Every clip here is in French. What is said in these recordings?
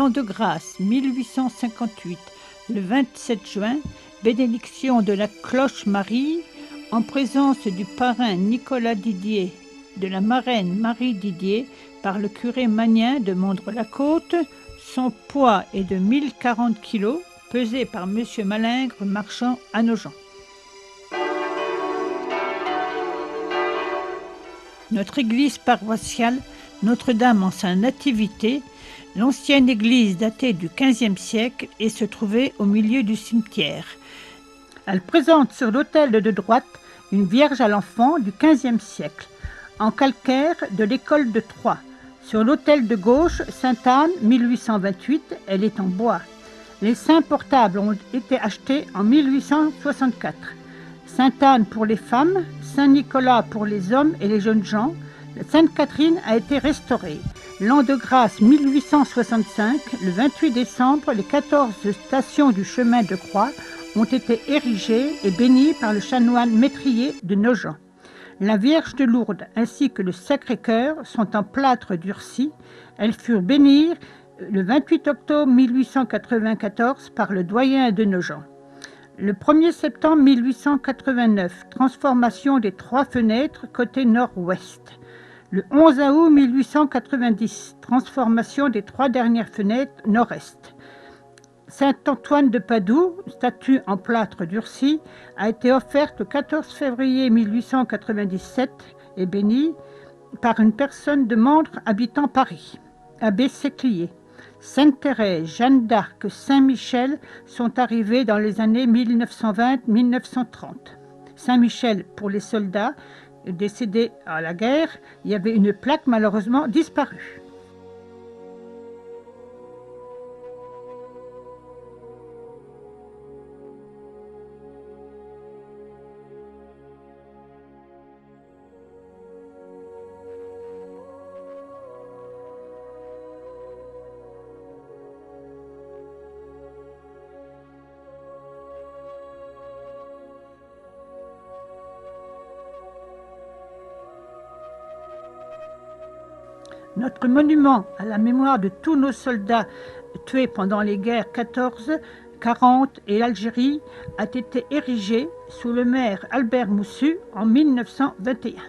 l'an de grâce 1858, le 27 juin, bénédiction de la cloche Marie, en présence du parrain Nicolas Didier, de la marraine Marie Didier, par le curé Magnin de Mondre-la-Côte. Son poids est de 1040 kg, pesé par monsieur Malingre, marchand à Nogent. Notre église paroissiale, Notre-Dame en sa nativité, l'ancienne église datée du XVe siècle et se trouvait au milieu du cimetière. Elle présente sur l'autel de droite une Vierge à l'enfant du XVe siècle, en calcaire de l'école de Troyes. Sur l'autel de gauche, Sainte-Anne, 1828, elle est en bois. Les saints portables ont été achetés en 1864. Sainte-Anne pour les femmes, Saint-Nicolas pour les hommes et les jeunes gens. Sainte-Catherine a été restaurée. L'an de grâce 1865, le 28 décembre, les 14 stations du chemin de croix ont été érigées et bénies par le chanoine Métrier de Nogent. La Vierge de Lourdes ainsi que le Sacré-Cœur sont en plâtre durci. Elles furent bénies le 28 octobre 1894 par le doyen de Nogent. Le 1er septembre 1889, transformation des 3 fenêtres côté nord-ouest. Le 11 août 1890, transformation des 3 dernières fenêtres nord-est. Saint-Antoine de Padoue, statue en plâtre durci, a été offerte le 14 février 1897 et bénie par une personne de Mandres habitant Paris, abbé Séclier. Sainte-Thérèse, Jeanne d'Arc, Saint-Michel sont arrivés dans les années 1920-1930. Saint-Michel pour les soldats décédés à la guerre, il y avait une plaque malheureusement disparue. Notre monument à la mémoire de tous nos soldats tués pendant les guerres 14, 40 et l'Algérie a été érigé sous le maire Albert Moussu en 1921.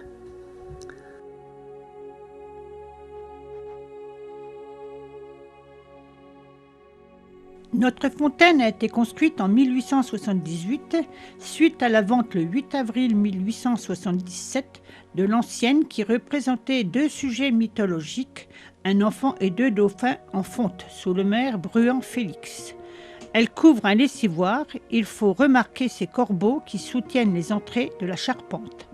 Notre fontaine a été construite en 1878, suite à la vente le 8 avril 1877 de l'ancienne qui représentait 2 sujets mythologiques, un enfant et 2 dauphins en fonte, sous le maire Bruant Félix. Elle couvre un lessivoire, il faut remarquer ces corbeaux qui soutiennent les entrées de la charpente.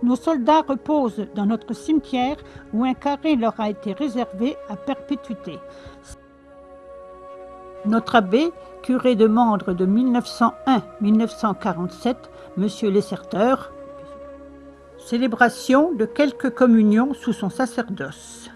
Nos soldats reposent dans notre cimetière où un carré leur a été réservé à perpétuité. Notre abbé, curé de Mandres de 1901-1947, Monsieur Lesserteur, célébration de quelques communions sous son sacerdoce.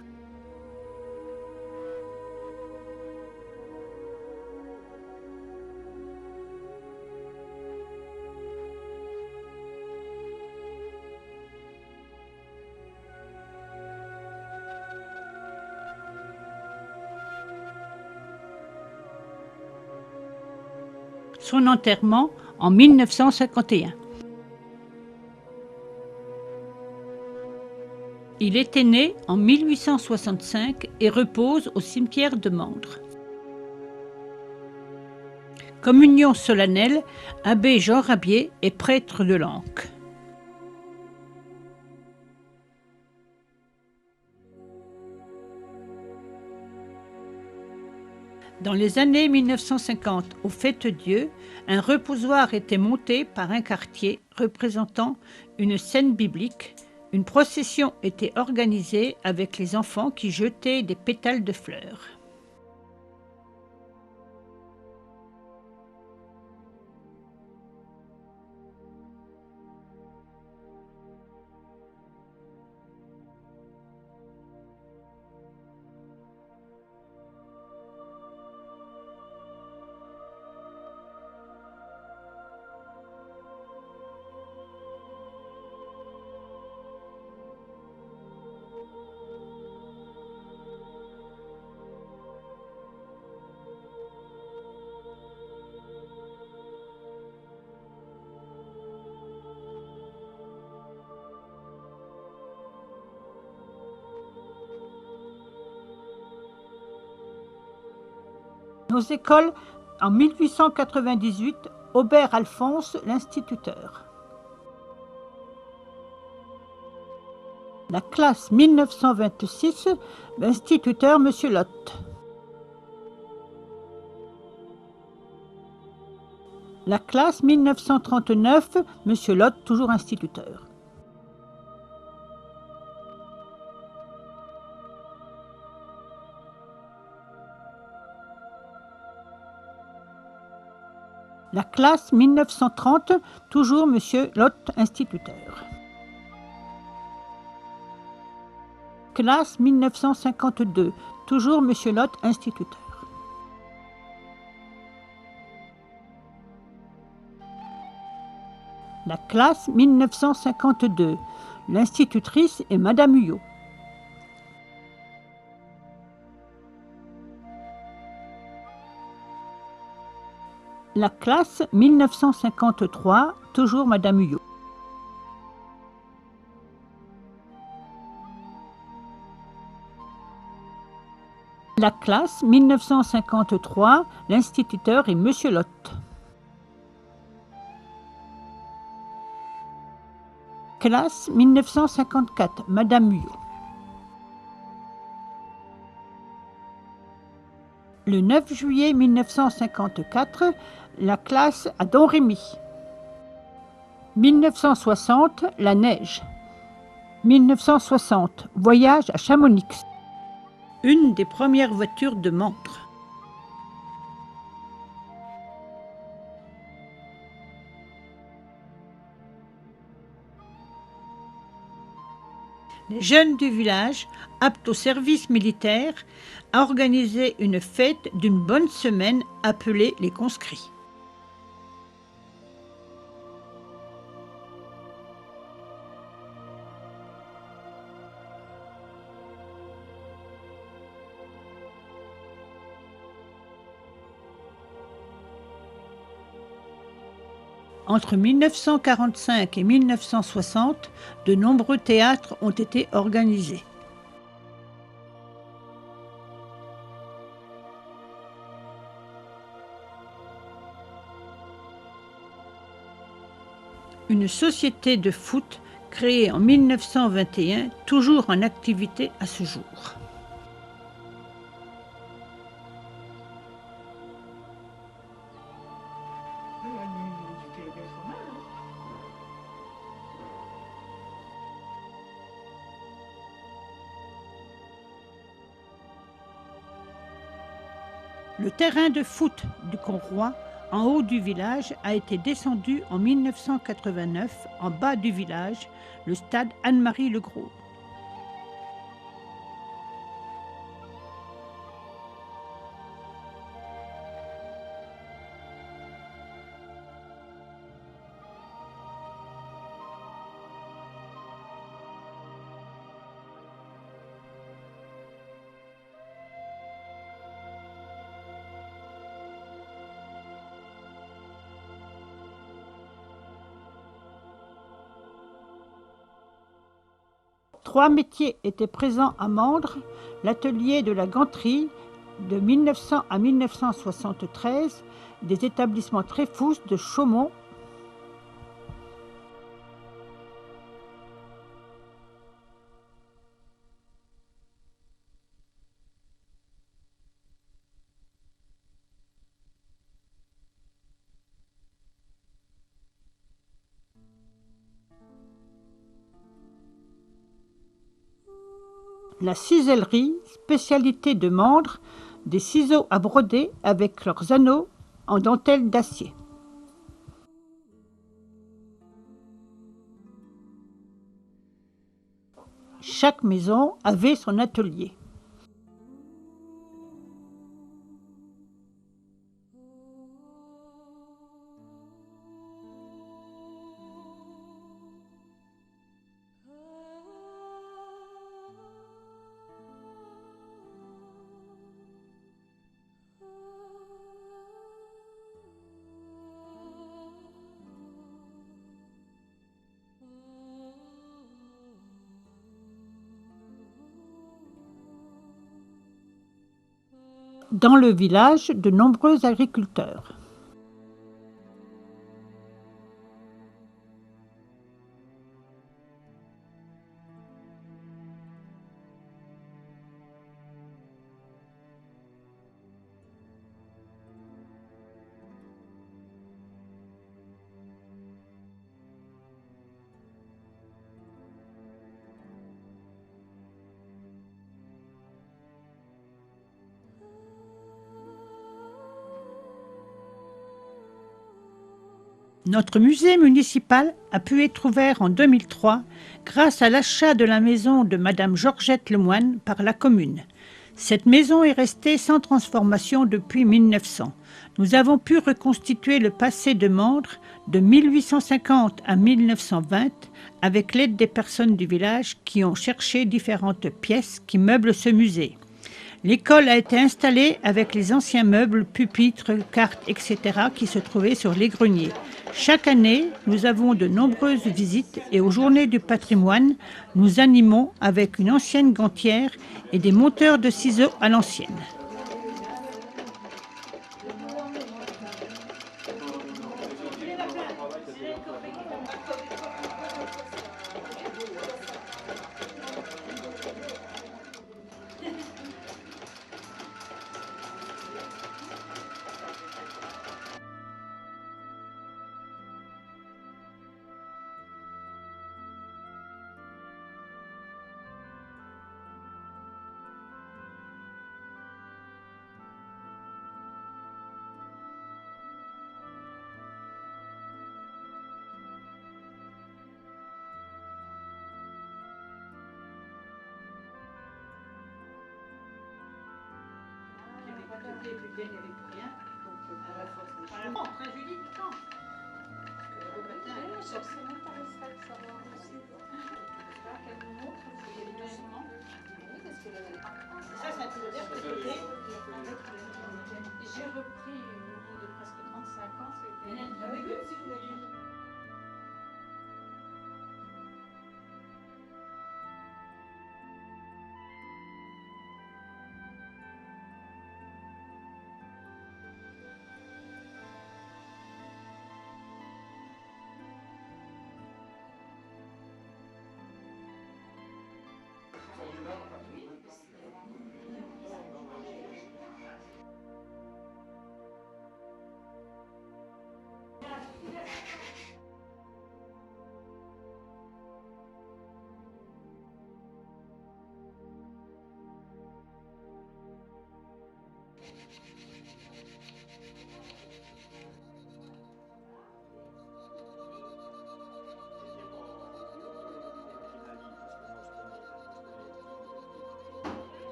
Son enterrement en 1951. Il était né en 1865 et repose au cimetière de Mandres. Communion solennelle, abbé Jean Rabier est prêtre de l'Ancre. Dans les années 1950, au Fête-Dieu, un reposoir était monté par un quartier représentant une scène biblique. Une procession était organisée avec les enfants qui jetaient des pétales de fleurs. Nos écoles, en 1898, Aubert Alphonse, l'instituteur. La classe 1926, l'instituteur Monsieur Lotte. La classe 1939, Monsieur Lotte, toujours instituteur. La classe 1930, toujours Monsieur Lotte, instituteur. Classe 1952, toujours Monsieur Lotte, instituteur. La classe 1952, l'institutrice est Madame Huyot. La classe 1953, toujours Madame Huyot. La classe 1953, l'instituteur est Monsieur Lotte. Classe 1954, Madame Huyot. Le 9 juillet 1954, la classe à Domrémy. 1960, la neige. 1960, voyage à Chamonix. Une des premières voitures de Mandres. Les jeunes du village, aptes au service militaire, a organisé une fête d'une bonne semaine appelée les conscrits. Entre 1945 et 1960, de nombreux théâtres ont été organisés. Une société de foot créée en 1921, toujours en activité à ce jour. Le terrain de foot du Conroy, en haut du village, a été descendu en 1989 en bas du village, le stade Anne-Marie-Le-Gros. Trois métiers étaient présents à Mandres, l'atelier de la ganterie de 1900 à 1973, des établissements Tréfous de Chaumont. La cisellerie, spécialité de Mandres, des ciseaux à broder avec leurs anneaux en dentelle d'acier. Chaque maison avait son atelier. Dans le village, de nombreux agriculteurs. Notre musée municipal a pu être ouvert en 2003 grâce à l'achat de la maison de Madame Georgette Lemoine par la commune. Cette maison est restée sans transformation depuis 1900. Nous avons pu reconstituer le passé de Mandres de 1850 à 1920 avec l'aide des personnes du village qui ont cherché différentes pièces qui meublent ce musée. L'école a été installée avec les anciens meubles, pupitres, cartes, etc. qui se trouvaient sur les greniers. Chaque année, nous avons de nombreuses visites et aux Journées du patrimoine, nous animons avec une ancienne gantière et des monteurs de ciseaux à l'ancienne. Il n'y avait plus rien. Alors, rentre, hein, Julie, tu rentres. Ça m'intéresserait de savoir aussi. Quel numéro il y a les doucement. Oui, parce que ça, c'est un titulaire que j'ai. J'ai repris au bout de presque 35 ans. C'était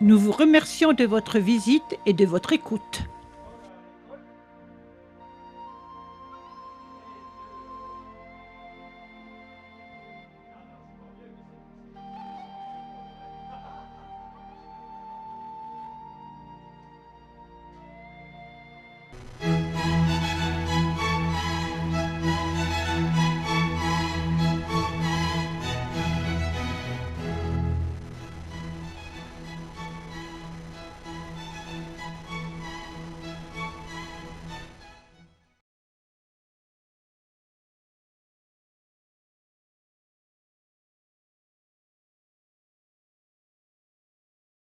Nous vous remercions de votre visite et de votre écoute.